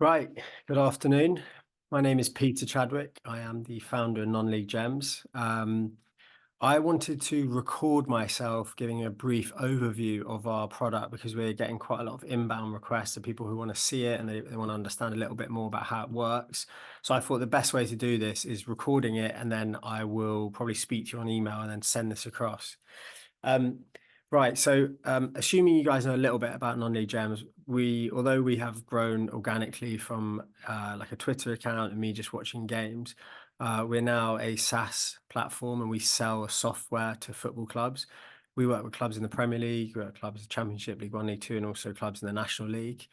Right, good afternoon. My name is Peter Chadwick. I am the founder of Non-League Gems. I wanted to record myself giving a brief overview of our product because we're getting quite a lot of inbound requests of people who want to see it and they want to understand a little bit more about how it works. So I thought the best way to do this is recording it, and then I will probably speak to you on email and then send this across. Um, Right. So, assuming you guys know a little bit about Non-League Gems, although we have grown organically from like a Twitter account and me just watching games, we're now a SaaS platform and we sell software to football clubs. We work with clubs in the Premier League, we work with clubs in the Championship, League One, League Two, and also clubs in the National League.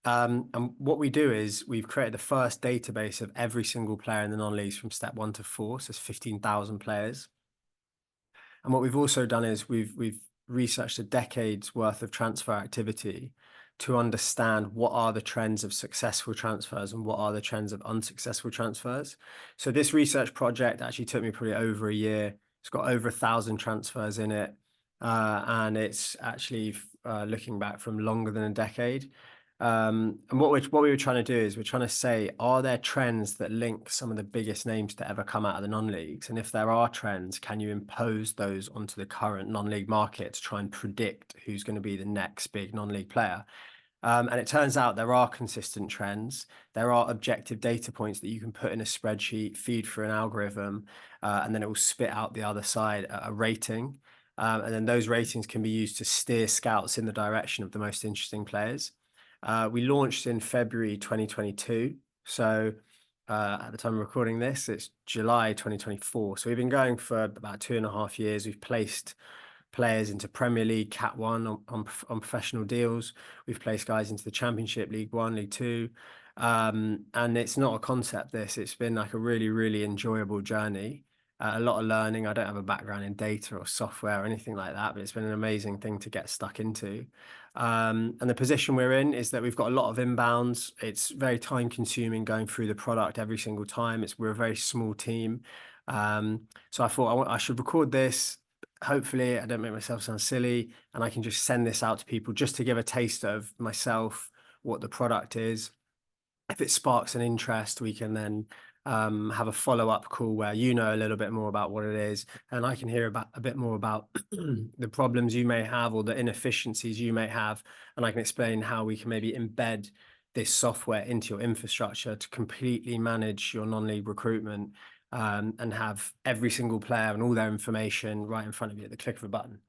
And what we do is we've created the first database of every single player in the non-leagues from step 1 to 4, so it's 15,000 players. And what we've also done is we've researched a decade's worth of transfer activity to understand what are the trends of successful transfers and what are the trends of unsuccessful transfers. So this research project actually took me probably over a year. It's got over 1,000 transfers in it, and it's actually looking back from longer than a decade. And what we were trying to do is we're trying to say, are there trends that link some of the biggest names to ever come out of the non-leagues? And if there are trends, can you impose those onto the current non-league market to try and predict who's going to be the next big non-league player? And it turns out there are consistent trends. There are objective data points that you can put in a spreadsheet, feed through an algorithm, and then it will spit out the other side a rating. And then those ratings can be used to steer scouts in the direction of the most interesting players. We launched in February 2022. So at the time of recording this, it's July 2024. So we've been going for about 2.5 years. We've placed players into Premier League, Cat 1 on professional deals. We've placed guys into the Championship, League 1, League 2. And it's not a concept, this. It's been like a really, really enjoyable journey. A lot of learning. I don't have a background in data or software or anything like that, but it's been an amazing thing to get stuck into. And the position we're in is that we've got a lot of inbounds. It's very time consuming going through the product every single time. We're a very small team. So I thought I should record this. Hopefully I don't make myself sound silly and I can just send this out to people just to give a taste of myself, what the product is. If it sparks an interest, we can then have a follow-up call where you know a little bit more about what it is, and I can hear about a bit more about the problems you may have or the inefficiencies you may have, and I can explain how we can maybe embed this software into your infrastructure to completely manage your non-league recruitment, and have every single player and all their information right in front of you at the click of a button.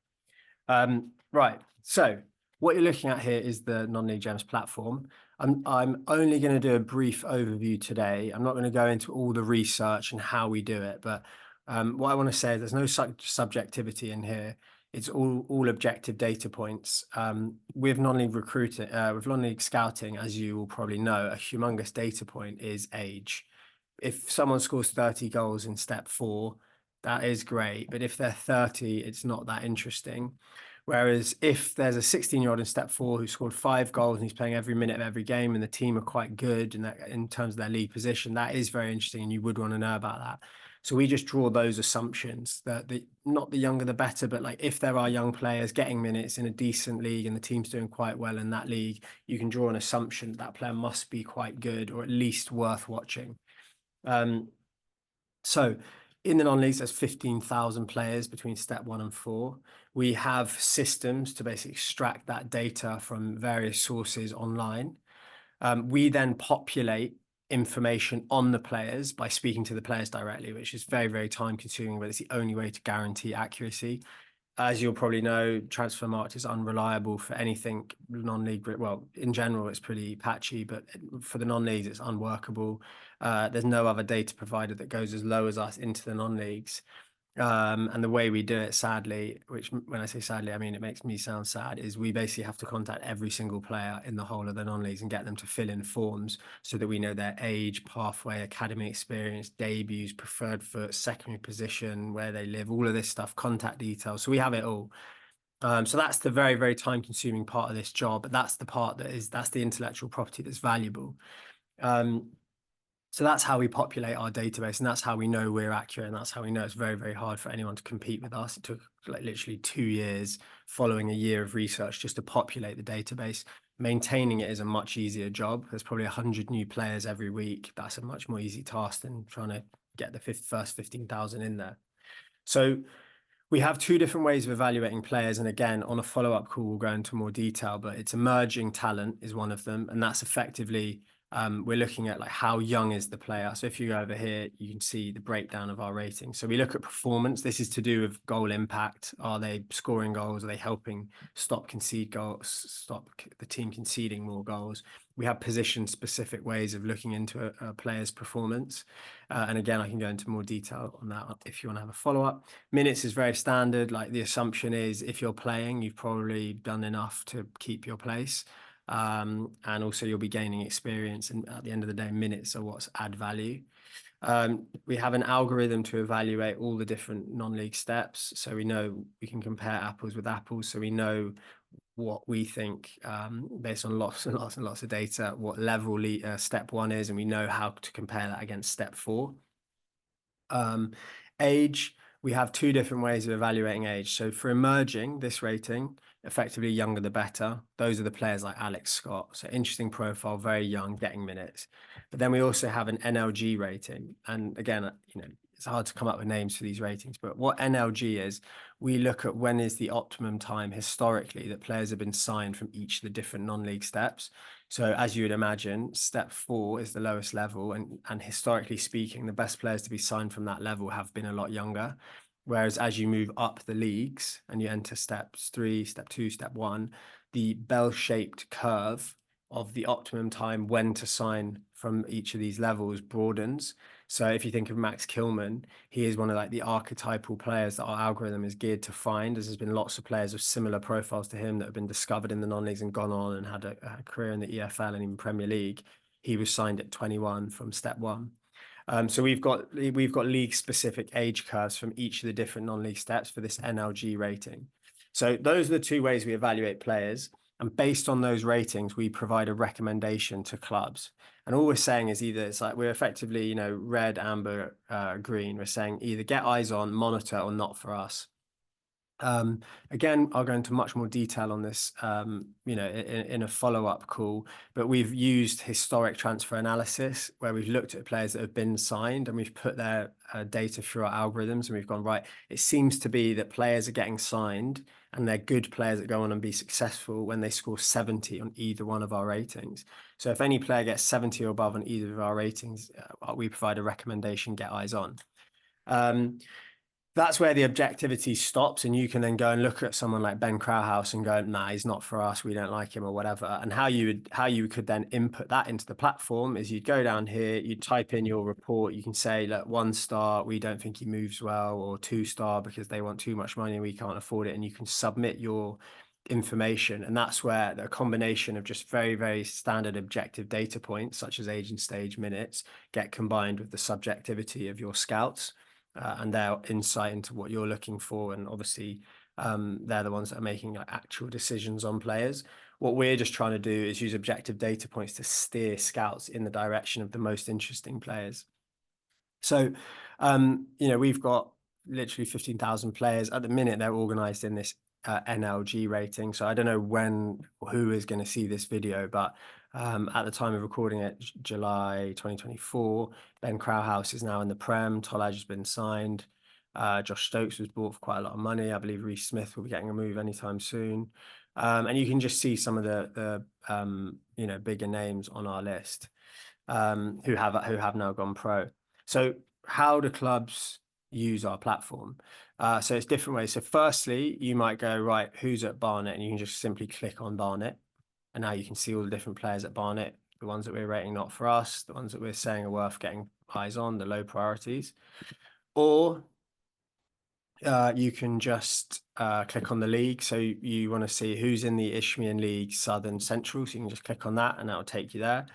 Right, so what you're looking at here is the Non-League Gems platform. I'm only going to do a brief overview today. I'm not going to go into all the research and how we do it, but what I want to say is there's no subjectivity in here. It's all objective data points. With non-league recruiting, with non-league scouting, as you will probably know, a humongous data point is age. If someone scores 30 goals in step 4, that is great, but if they're 30, it's not that interesting. Whereas if there's a 16-year-old in step 4 who scored 5 goals and he's playing every minute of every game and the team are quite good in terms of their league position, that is very interesting and you would want to know about that. So we just draw those assumptions that not the younger the better, but like if there are young players getting minutes in a decent league and the team's doing quite well in that league, you can draw an assumption that player must be quite good or at least worth watching. So in the non-leagues, there's 15,000 players between step 1 and 4. We have systems to basically extract that data from various sources online. We then populate information on the players by speaking to the players directly, which is very, very time consuming, but it's the only way to guarantee accuracy. As you'll probably know, Transfermarkt is unreliable for anything non-league. Well, in general, it's pretty patchy, but for the non-leagues, it's unworkable. There's no other data provider that goes as low as us into the non-leagues. And the way we do it, sadly, which when I say sadly, I mean it makes me sound sad, is we basically have to contact every single player in the whole of the non-leagues and get them to fill in forms so that we know their age, pathway, academy experience, debuts, preferred foot, secondary position, where they live, all of this stuff, contact details. So we have it all. So that's the very, very time-consuming part of this job, but that's the part that's the intellectual property that's valuable. So that's how we populate our database, and that's how we know we're accurate, and that's how we know it's very, very hard for anyone to compete with us. It took like literally 2 years following a year of research just to populate the database. Maintaining it is a much easier job. There's probably 100 new players every week. That's a much more easy task than trying to get the first 15,000 in there. So we have two different ways of evaluating players. And again, on a follow-up call, we'll go into more detail, but it's emerging talent is one of them. And that's effectively, we're looking at like how young is the player. So if you go over here, you can see the breakdown of our rating. So we look at performance. This is to do with goal impact. Are they scoring goals? Are they helping stop the team conceding more goals? We have position-specific ways of looking into a player's performance. And again, I can go into more detail on that if you want to have a follow-up. Minutes is very standard. Like the assumption is if you're playing, you've probably done enough to keep your place. And also you'll be gaining experience. And at the end of the day, minutes are what's add value. We have an algorithm to evaluate all the different non-league steps. So we know we can compare apples with apples. So we know what we think based on lots and lots and lots of data, what level step 1 is, and we know how to compare that against step 4. Age, we have two different ways of evaluating age. So for emerging, this rating, effectively younger the better. Those are the players like Alex Scott. So interesting profile, very young, getting minutes. But then we also have an NLG rating. And again, it's hard to come up with names for these ratings, but what NLG is, we look at when is the optimum time historically that players have been signed from each of the different non-league steps. So as you would imagine, step 4 is the lowest level, and historically speaking, the best players to be signed from that level have been a lot younger. Whereas as you move up the leagues and you enter steps 3, step 2, step 1, the bell-shaped curve of the optimum time when to sign from each of these levels broadens. So if you think of Max Kilman, he is one of like the archetypal players that our algorithm is geared to find, as there's been lots of players with similar profiles to him that have been discovered in the non-leagues and gone on and had a career in the EFL and even Premier League. He was signed at 21 from step 1. So we've got league specific age curves from each of the different non-league steps for this NLG rating. So those are the two ways we evaluate players. And based on those ratings, we provide a recommendation to clubs. And all we're saying is either it's like we're effectively, red, amber, green. We're saying either get eyes on, monitor, or not for us. Again, I'll go into much more detail on this, in a follow-up call, but we've used historic transfer analysis where we've looked at players that have been signed and we've put their data through our algorithms, and we've gone, right, it seems to be that players are getting signed and they're good players that go on and be successful when they score 70 on either one of our ratings. So if any player gets 70 or above on either of our ratings, we provide a recommendation, get eyes on. That's where the objectivity stops, and you can then go and look at someone like Ben Krauhaus and go, nah, he's not for us, we don't like him, or whatever. And how you could then input that into the platform is you'd go down here, you'd type in your report, you can say, look, 1 star, we don't think he moves well, or 2 star because they want too much money and we can't afford it, and you can submit your information. And that's where the combination of just very, very standard objective data points, such as age and stage minutes, get combined with the subjectivity of your scouts. And their insight into what you're looking for. And obviously, they're the ones that are making like, actual decisions on players. What we're just trying to do is use objective data points to steer scouts in the direction of the most interesting players. So, we've got literally 15,000 players. At the minute, they're organized in this NLG rating. So I don't know who is going to see this video, but at the time of recording it, July 2024, Ben Krauhaus is now in the Prem. Tolaj has been signed. Josh Stokes was bought for quite a lot of money. I believe Reece Smith will be getting a move anytime soon. And you can just see some of the bigger names on our list who have now gone pro. So how do clubs use our platform? So it's different ways. So firstly, you might go, right, who's at Barnet? And you can just simply click on Barnet. And now you can see all the different players at Barnet, the ones that we're rating not for us, the ones that we're saying are worth getting eyes on, the low priorities. Or you can just click on the league. So you want to see who's in the Isthmian League, Southern, Central. So you can just click on that and that'll take you there.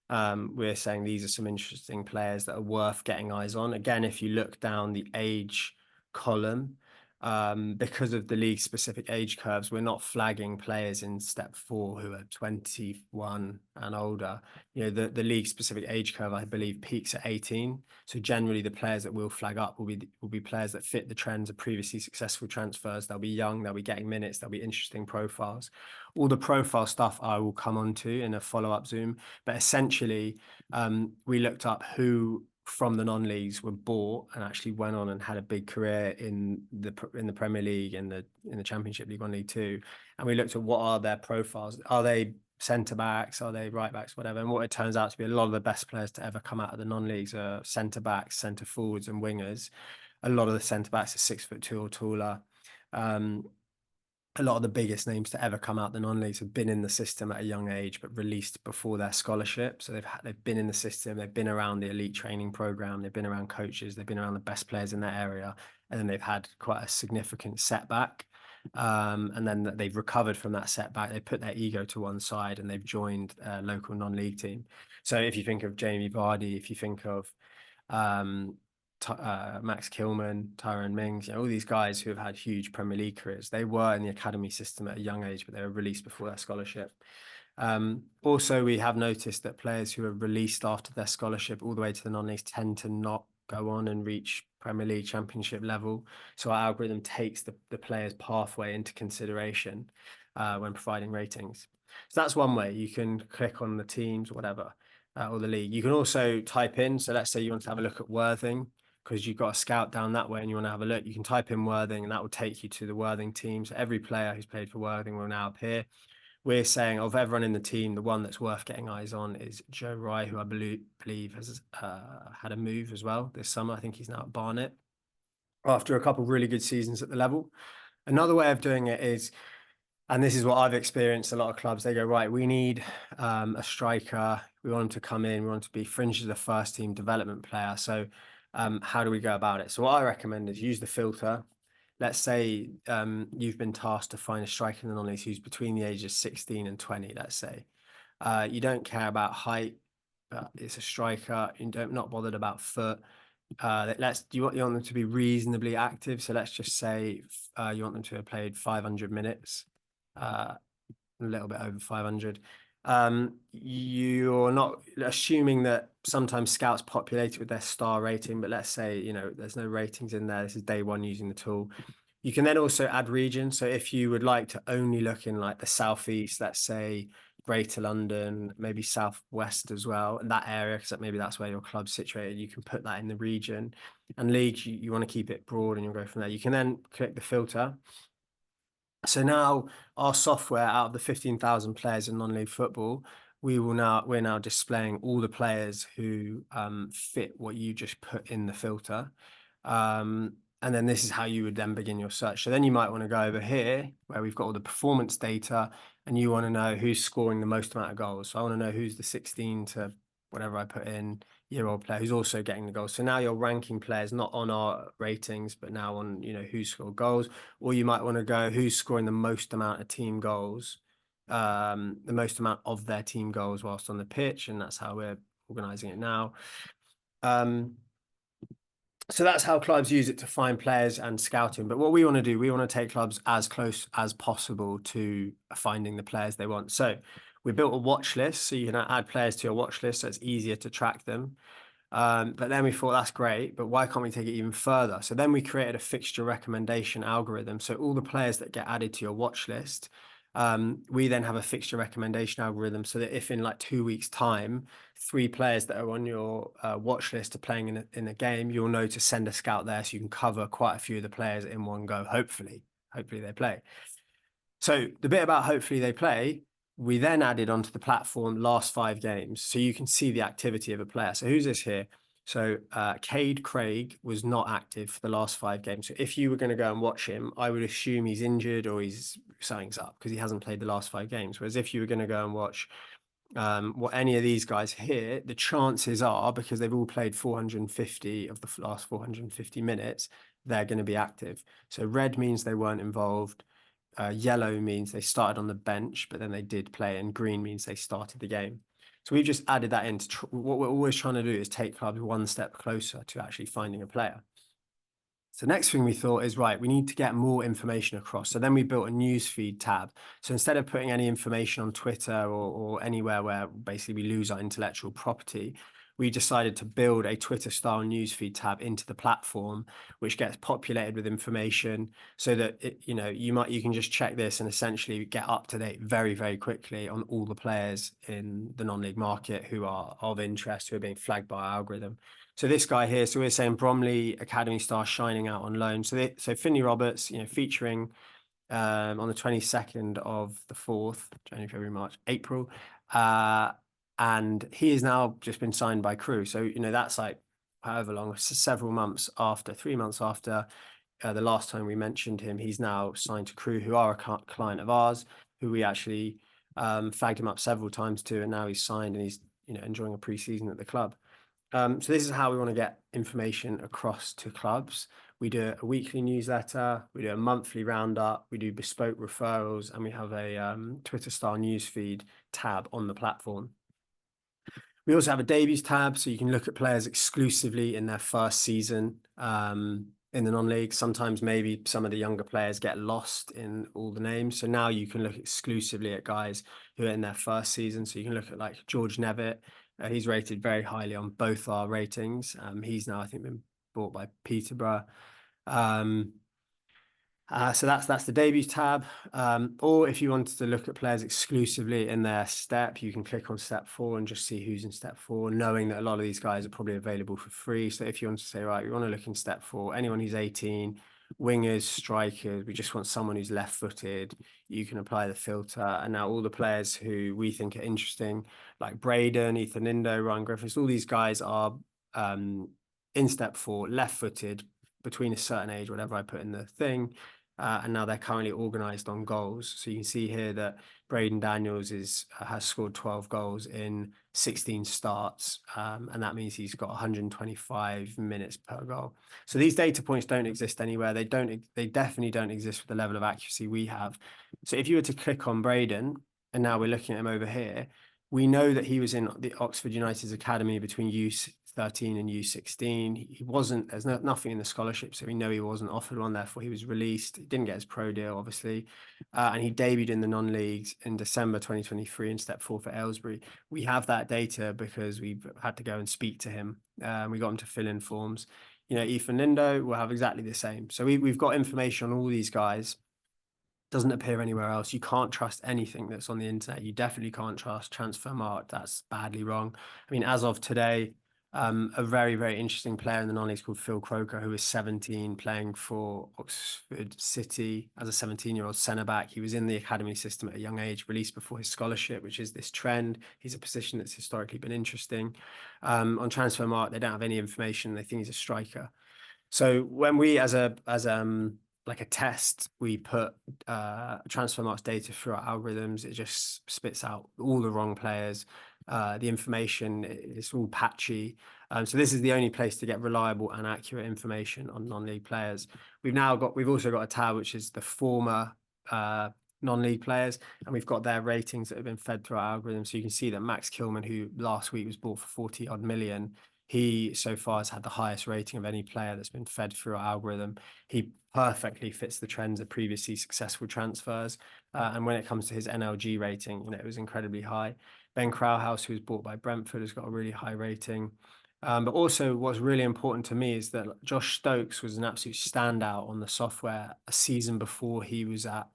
We're saying these are some interesting players that are worth getting eyes on. Again, if you look down the age column, because of the league specific age curves, we're not flagging players in step 4 who are 21 and older. You know, the league specific age curve, I believe, peaks at 18. So generally the players that will flag up will be players that fit the trends of previously successful transfers. They'll be young, they'll be getting minutes, they'll be interesting profiles. All the profile stuff I will come on to in a follow-up Zoom. But essentially, we looked up who from the non-leagues were bought and actually went on and had a big career in the Premier League, in the Championship, League One, League Two, and we looked at what are their profiles. Are they centre backs? Are they right backs? Whatever. And what it turns out to be, a lot of the best players to ever come out of the non-leagues are centre backs, centre forwards, and wingers. A lot of the centre backs are 6'2" or taller. A lot of the biggest names to ever come out the non-leagues have been in the system at a young age, but released before their scholarship. So they've been in the system, they've been around the elite training program, they've been around coaches, they've been around the best players in their area, and then they've had quite a significant setback. And then they've recovered from that setback. They put their ego to one side and they've joined a local non-league team. So if you think of Jamie Vardy, if you think of Max Kilman, Tyrone Mings, you know, all these guys who have had huge Premier League careers, they were in the academy system at a young age, but they were released before their scholarship. Also, we have noticed that players who are released after their scholarship all the way to the non-leagues tend to not go on and reach Premier League Championship level. So our algorithm takes the player's pathway into consideration when providing ratings. So that's one way. You can click on the teams or whatever, or the league. You can also type in. So let's say you want to have a look at Worthing, because you've got a scout down that way and you want to have a look. You can type in Worthing and that will take you to the Worthing team. So every player who's played for Worthing will now appear. We're saying of everyone in the team, the one that's worth getting eyes on is Joe Rye, who I believe has had a move as well this summer. I think he's now at Barnet after a couple of really good seasons at the level. Another way of doing it is, and this is what I've experienced, a lot of clubs, they go, right, we need a striker. We want him to come in. We want him to be fringe as a first team development player. So how do we go about it? So what I recommend is use the filter. Let's say you've been tasked to find a striker in the non-leagues who's between the ages of 16 and 20, let's say. You don't care about height, but it's a striker. Not bothered about foot. You want them to be reasonably active. So let's just say you want them to have played 500 minutes, a little bit over 500. You're not assuming that sometimes scouts populate it with their star rating, but let's say, you know, there's no ratings in there. This is day one using the tool. You can then also add region. So if you would like to only look in like the southeast, let's say Greater London, maybe southwest as well, and that area, because maybe that's where your club's situated, you can put that in the region. And leagues, you want to keep it broad and you'll go from there. You can then click the filter. So now our software, out of the 15,000 players in non-league football, we're now displaying all the players who fit what you just put in the filter. And then this is how you would then begin your search. So then you might want to go over here where we've got all the performance data and you want to know who's scoring the most amount of goals. So I want to know who's the 16 to whatever I put in year-old player who's also getting the goals. So now you're ranking players not on our ratings, but now on, you know, who scored goals. Or you might want to go who's scoring the most amount of team goals, the most amount of their team goals whilst on the pitch, and that's how we're organizing it now. So that's how clubs use it to find players and scouting. But what we want to do, we want to take clubs as close as possible to finding the players they want. So we built a watch list, so you can add players to your watch list, so it's easier to track them. But then we thought that's great, but why can't we take it even further? So then we created a fixture recommendation algorithm. So all the players that get added to your watch list, we then have a fixture recommendation algorithm so that if in like 2 weeks' time, 3 players that are on your watch list are playing in a game, you'll know to send a scout there so you can cover quite a few of the players in one go. Hopefully they play. So the bit about hopefully they play, we then added onto the platform last 5 games. So you can see the activity of a player. So who's this here? So Cade Craig was not active for the last 5 games. So if you were going to go and watch him, I would assume he's injured or something's up because he hasn't played the last 5 games. Whereas if you were going to go and watch what any of these guys here, the chances are, because they've all played 450 of the last 450 minutes, they're going to be active. So red means they weren't involved. Yellow means they started on the bench, but then they did play, and green means they started the game. So we've just added that in. What we're always trying to do is take clubs one step closer to actually finding a player. So the next thing we thought is, right, we need to get more information across. So then we built a newsfeed tab. So instead of putting any information on Twitter or anywhere where basically we lose our intellectual property, we decided to build a Twitter style newsfeed tab into the platform, which gets populated with information so that you can just check this and essentially get up to date very, very quickly on all the players in the non-league market who are of interest, who are being flagged by our algorithm. So this guy here, so we're saying Bromley Academy star shining out on loan. So Finley Roberts, featuring on the 22nd of the 4th, January, February, March, April. And he has now just been signed by Crewe. So, that's like however long, several months after, 3 months after the last time we mentioned him, he's now signed to Crewe, who are a client of ours, who we actually flagged him up several times to, and now he's signed and he's enjoying a pre-season at the club. So this is how we want to get information across to clubs. We do a weekly newsletter, we do a monthly roundup, we do bespoke referrals, and we have a Twitter style newsfeed tab on the platform. We also have a debuts tab, so you can look at players exclusively in their first season in the non-league. Sometimes maybe some of the younger players get lost in all the names. So now you can look exclusively at guys who are in their first season. So you can look at like George Nevitt. He's rated very highly on both our ratings. He's now, I think, been bought by Peterborough. So that's the debuts tab. Or if you wanted to look at players exclusively in their step, you can click on step 4 and just see who's in step 4, knowing that a lot of these guys are probably available for free. So if you want to say, right, we want to look in step 4, anyone who's 18, wingers, strikers, we just want someone who's left-footed, you can apply the filter. And now all the players who we think are interesting, like Braden, Ethan Lindo, Ryan Griffiths, all these guys are in step 4, left-footed, between a certain age, whatever I put in the thing. And now they're currently organised on goals. So you can see here that Braden Daniels has scored 12 goals in 16 starts, and that means he's got 125 minutes per goal. So these data points don't exist anywhere. They definitely don't exist with the level of accuracy we have. So if you were to click on Braden, and now we're looking at him over here, we know that he was in the Oxford United's academy between U13 and U16. He wasn't, there's nothing in the scholarship, so we know he wasn't offered one, therefore he was released. He didn't get his pro deal, obviously. And he debuted in the non-leagues in December 2023 in step 4 for Aylesbury. We have that data because we've had to go and speak to him. We got him to fill in forms. Ethan Lindo will have exactly the same. So we've got information on all these guys. Doesn't appear anywhere else. You can't trust anything that's on the internet. You definitely can't trust Transfermarkt. That's badly wrong. I mean, as of today, a very, very interesting player in the non-league called Phil Croker, who is 17, playing for Oxford City as a 17-year-old centre-back. He was in the academy system at a young age, released before his scholarship, which is this trend. He's a position that's historically been interesting. On Transfermarkt, they don't have any information. They think he's a striker. So when we, as like a test, we put Transfermarkt's data through our algorithms, it just spits out all the wrong players. The information is all patchy. So this is the only place to get reliable and accurate information on non-league players. We've also got a tab which is the former non-league players, and we've got their ratings that have been fed through our algorithm. So you can see that Max Kilman, who last week was bought for 40 odd million, he so far has had the highest rating of any player that's been fed through our algorithm. He perfectly fits the trends of previously successful transfers. And when it comes to his NLG rating, it was incredibly high. Ben Crowhouse, who was bought by Brentford, has got a really high rating. But also what's really important to me is that Josh Stokes was an absolute standout on the software a season before he was at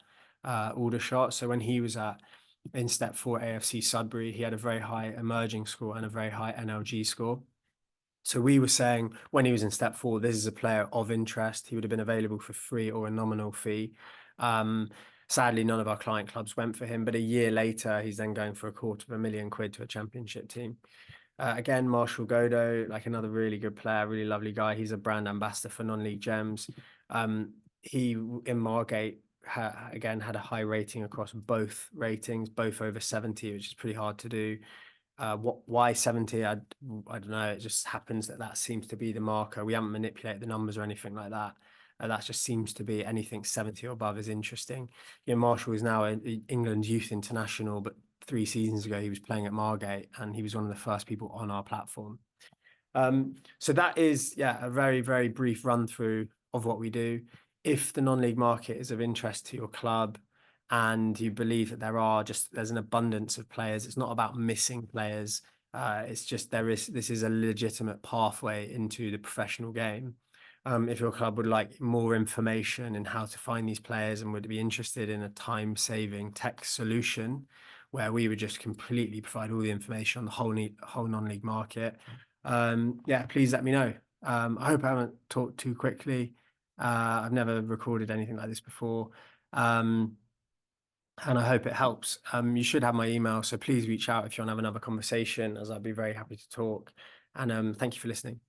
Aldershot. So when he was in step 4 AFC Sudbury, he had a very high emerging score and a very high NLG score. So we were saying when he was in step 4, this is a player of interest. He would have been available for free or a nominal fee. Sadly, none of our client clubs went for him, but a year later, he's then going for £250,000 to a championship team. Again, Marshall Godo, like another really good player, really lovely guy. He's a brand ambassador for non-league gems. He, in Margate, again, had a high rating across both ratings, both over 70, which is pretty hard to do. Why 70? I don't know. It just happens that seems to be the marker. We haven't manipulated the numbers or anything like that. That just seems to be anything 70 or above is interesting. Marshall is now England's youth international, but 3 seasons ago he was playing at Margate, and he was one of the first people on our platform. So that is, a very, very brief run through of what we do. If the non-league market is of interest to your club and you believe that there's an abundance of players, it's not about missing players. It's just this is a legitimate pathway into the professional game. If your club would like more information in how to find these players and would be interested in a time-saving tech solution where we would just completely provide all the information on the whole non-league market, yeah, please let me know. I hope I haven't talked too quickly. I've never recorded anything like this before. And I hope it helps. You should have my email, so please reach out if you want to have another conversation, as I'd be very happy to talk. And thank you for listening.